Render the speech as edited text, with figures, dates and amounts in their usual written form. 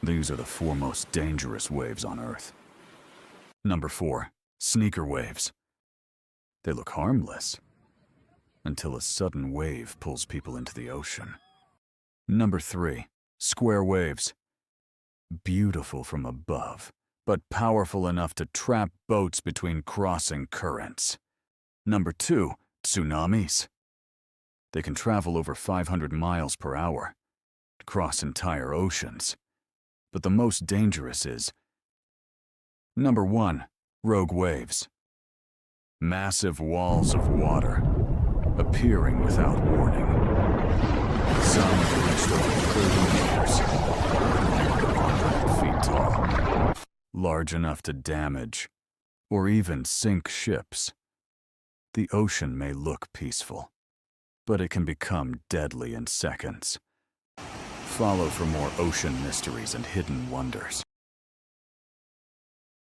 These are the four most dangerous waves on Earth. Number 4. Sneaker waves. They look harmless until a sudden wave pulls people into the ocean. Number 3. Square waves. Beautiful from above, but powerful enough to trap boats between crossing currents. Number 2. Tsunamis. They can travel over 500 miles per hour, cross entire oceans. But the most dangerous is Number 1. Rogue waves. Massive walls of water, appearing without warning. Some have reached over 30 meters, 100 feet tall, large enough to damage or even sink ships. The ocean may look peaceful, but it can become deadly in seconds. Follow for more ocean mysteries and hidden wonders.